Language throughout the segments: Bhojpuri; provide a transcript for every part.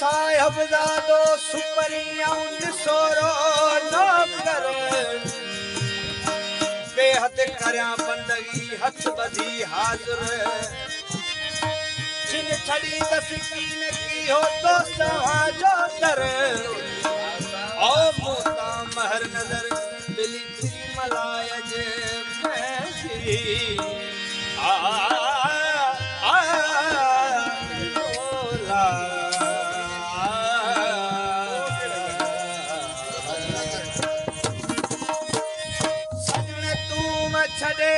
साहिबजादो सुपरियां सोरो नौकर बेहद करया बंदगी हथ बधी हाजिर जिन छड़ी दसकीन की हो तो समाजो तर ओ मोता महर नजर दिली दिली मलाय जे महजी छड़े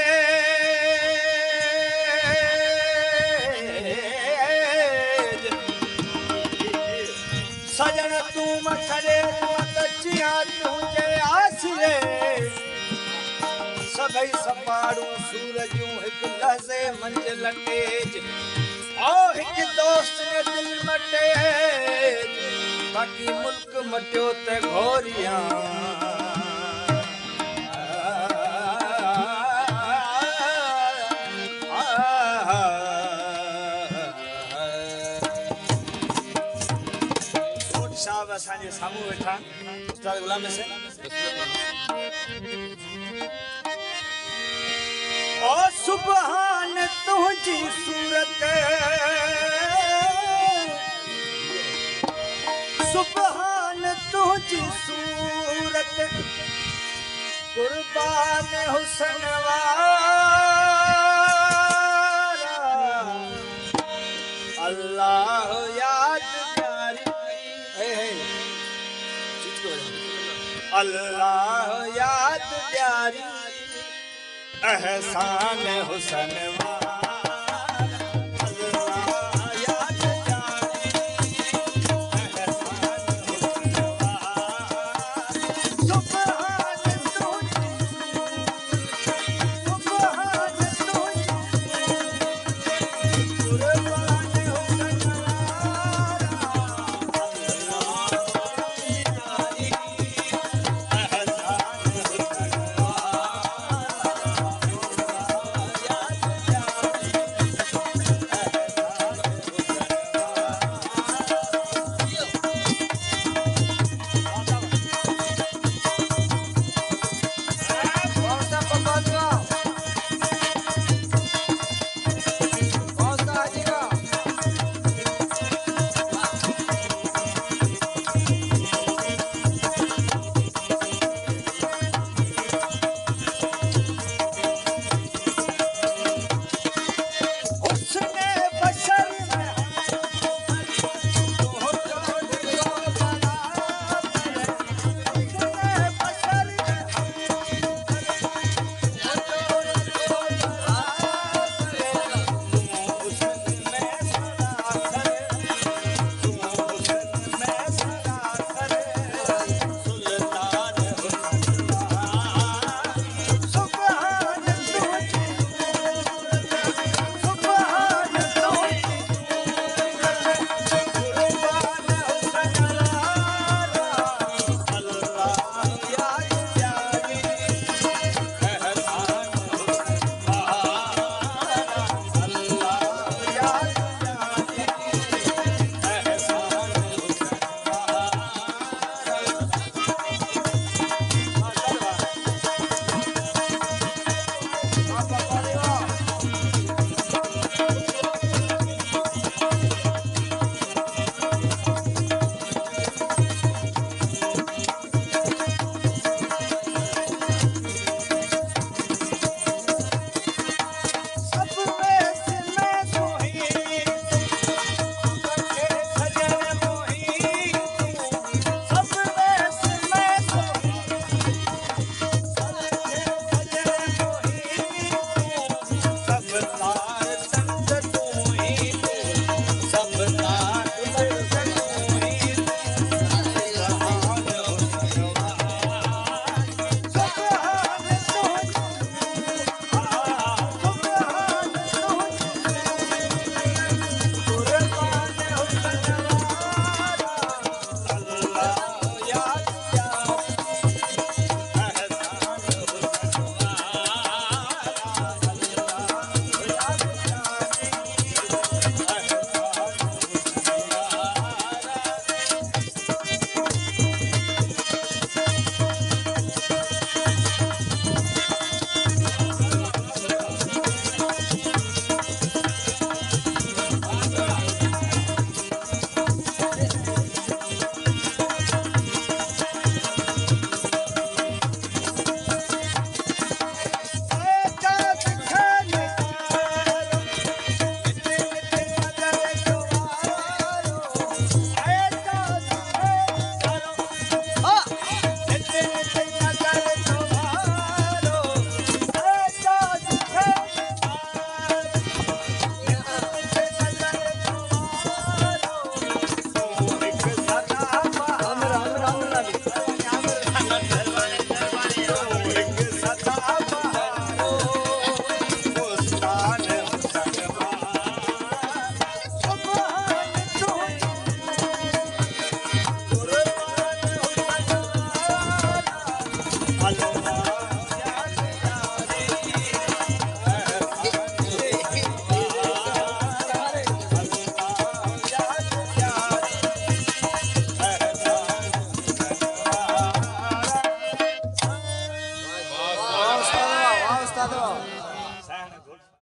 सजन तू मछड़े मत चिया तुझे आसरे सभई सपाड़ू सूरजू एक लहज़े मंजिल तेज ओ एक दोस्त ने दिल मटे बाकी मुल्क मटियो ते घोरिया असांजे साम्हूं वेठा उस्ताद गुलाम हुसैन ओ सुभान तुझी सूरत सुभान तुझी सूरत कुर्बान हुसन वारा अल्लाह याद अल्लाह याद प्यारी एहसान हुसन वाला